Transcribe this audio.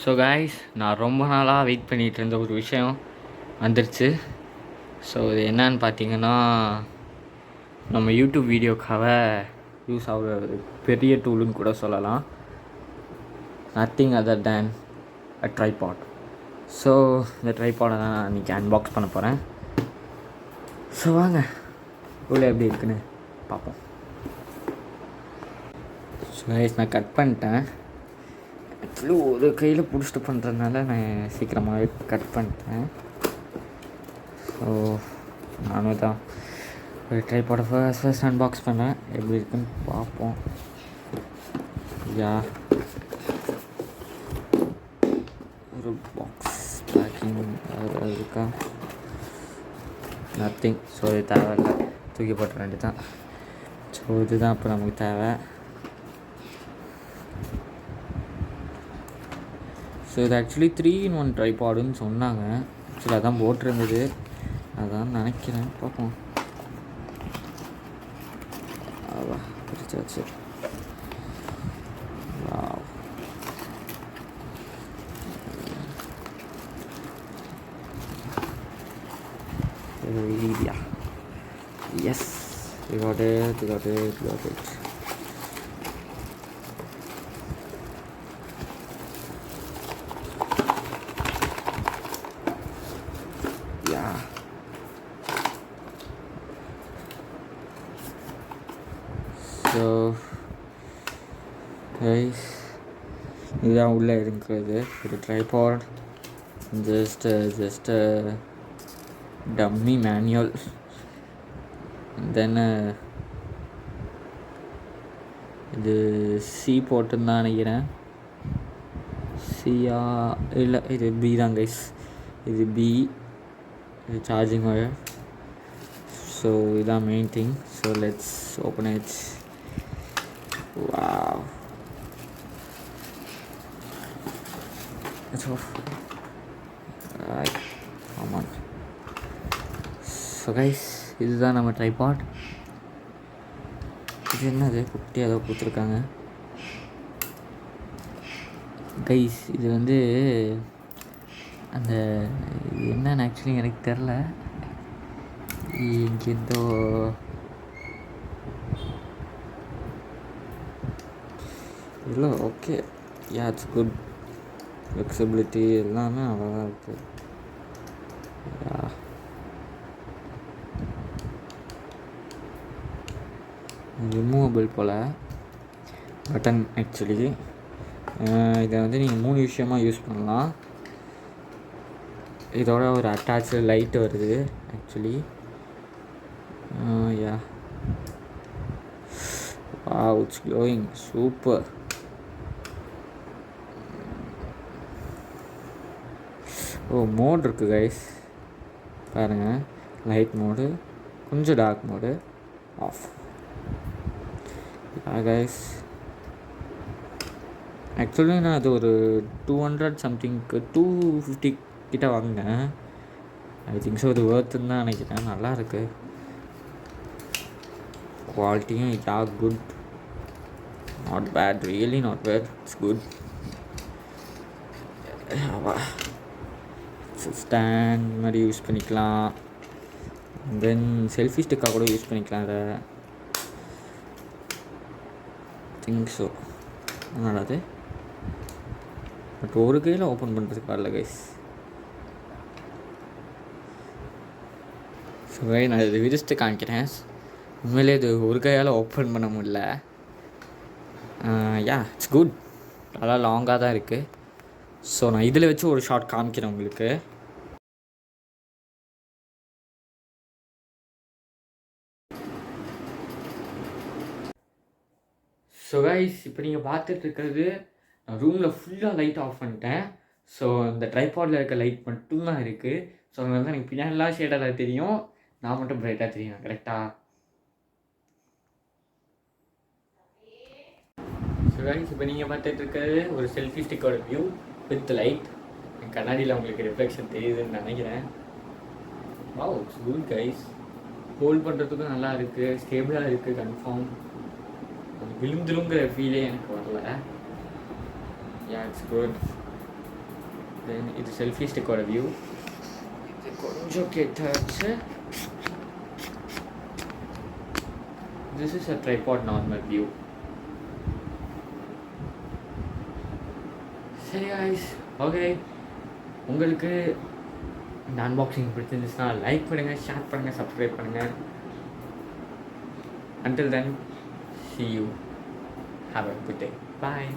So guys, நான் ரொம்ப நாளாக வெயிட் பண்ணிகிட்டு இருந்த ஒரு விஷயம் வந்துருச்சு. ஸோ இது என்னன்னு பார்த்தீங்கன்னா, நம்ம யூடியூப் வீடியோக்காக யூஸ் ஆகிற ஒரு பெரிய டூலுன்னு கூட சொல்லலாம். நத்திங் அதர் தேன் அ ட்ரைபாட். ஸோ இந்த ட்ரைபாடை தான் நான் இன்றைக்கி அன்பாக்ஸ் பண்ண போகிறேன். ஸோ வாங்க உள்ள எப்படி இருக்குன்னு பார்ப்போம். ஸோ காய்ஸ், நான் கட் பண்ணிட்டேன். ஆக்சுவலி ஒரு கையில் பிடிச்சிட்டு பண்ணுறதுனால நான் சீக்கிரமாகவே கட் பண்ணிட்டேன். ஸோ நானும் தான் ஒரு ட்ரைபாடை ஃபர்ஸ்ட் அன்பாக்ஸ் பண்ணேன். எப்படி இருக்குன்னு பார்ப்போம். யா, ஒரு பாக்ஸ் பேக்கிங் அது இருக்கா? நத்திங். ஸோ இது தேவையில்லை, தூக்கி போட்ட வேண்டி தான். ஸோ இதுதான் இப்போ நமக்கு தேவை. ஸோ இது ஆக்சுவலி 3-in-1 ட்ரைபாடுன்னு சொன்னாங்க. ஆக்சுவலி அதான் போட்டிருந்தது, அதான் நினைக்கிறேன். பார்ப்போம். பிடிச்சாச்சு. Yes, we got it. Yeah. So guys, இதுதான் உள்ளே இருக்கிறது. ஒரு ட்ரைபாட், just டம்மி மேனுவல். தென் இது சி போட்டுன்னு தான் நினைக்கிறேன். சியா இல்லை, இது பி தான் கைஸ். இது பி, இது சார்ஜிங் ஒயர். ஸோ இதுதான் main thing. So let's open it. Wow, it's off. ஆமாம். ஸோ கைஸ், இதுதான் நம்ம ட்ரைபாட். இது என்னது, குட்டி ஏதோ கொடுத்துருக்காங்க கைஸ். இது வந்து அந்த என்னன்னு ஆக்சுவலி எனக்கு தெரில. இங்கேருந்தோ இல்லை. Okay, yeah, it's good. Flexibility எல்லாமே நல்லா தான் இருக்குது. யா, ரிமூவபிள் போல் பட்டன். ஆக்சுவலி இதை வந்து நீங்கள் 3 விஷயமாக யூஸ் பண்ணலாம். இதோட ஒரு அட்டாச்சு லைட் வருது actually. Yeah, wow, it's glowing. Super. Oh, mode இருக்குது கைஸ், பாருங்கள். லைட் மோடு, கொஞ்சம் dark mode, off. Guys, actually நான் அது ஒரு 200 சம்திங்க்கு 250 கிட்ட வாங்கினேன். ஐ திங்க் ஸோ இது ஒர்த்துன்னு தான் நினைக்கிறேன். நல்லா இருக்கு குவாலிட்டியும். Yeah, good, not bad, really not bad, it's good. Stand மாதிரி யூஸ் பண்ணிக்கலாம். தென் செல்ஃபி ஸ்டிக்காக கூட யூஸ் பண்ணிக்கலாம் அதை. Think so. நல்லாது, பட் ஒரு கையில் ஓப்பன் பண்ணுறதுக்கு வரல கைஸ். ஸோ நான் இது விரிச்சிட்டு காமிக்கிறேன். உண்மையிலே இது ஒரு கையால் ஓப்பன் பண்ண முடியல. யா, இட்ஸ் குட். நல்லா லாங்காக தான் இருக்குது. ஸோ நான் இதில் வச்சு ஒரு ஷார்ட் காமிக்கிறேன் உங்களுக்கு. ஸோ கைஸ், இப்போ நீங்கள் பார்த்துட்ருக்கிறது, நான் ரூமில் ஃபுல்லாக லைட் ஆஃப் பண்ணிட்டேன். ஸோ இந்த ட்ரைபாடில் இருக்க லைட் மட்டும்தான் இருக்குது. ஸோ அதனால தான் எனக்கு பின்னாடிலாம் ஷேடாக தெரியும், நான் மட்டும் பிரைட்டாக தெரியும். கரெக்டாக? ஸோ கைஸ், இப்போ நீங்கள் பார்த்துட்ருக்கிறது ஒரு செல்ஃபி ஸ்டிக்கோட வியூ வித் லைட். கண்ணாடியில் உங்களுக்கு ரிஃப்ளெக்ஷன் தெரியுதுன்னு நினைக்கிறேன். Wow, it's good guys. Hold பண்ணுறதுக்கும் நல்லா இருக்குது, ஸ்டேபிளாக இருக்குது. கன்ஃபார்ம் விழுந்துருங்கிற ஃபீலே எனக்கு வரல. யா, இட்ஸ் குட். தென் இது செல்ஃபி ஸ்டிக்கோட வியூ. இது கொஞ்சம் கெட்டாச்சு. This is a tripod normal view. சரி guys, ஓகே, உங்களுக்கு இந்த அன்பாக்சிங் பிடிச்சிருந்துச்சுன்னா லைக் பண்ணுங்கள், ஷேர் பண்ணுங்கள், சப்ஸ்கிரைப் பண்ணுங்கள். Until then, see you. Have a good day. Bye.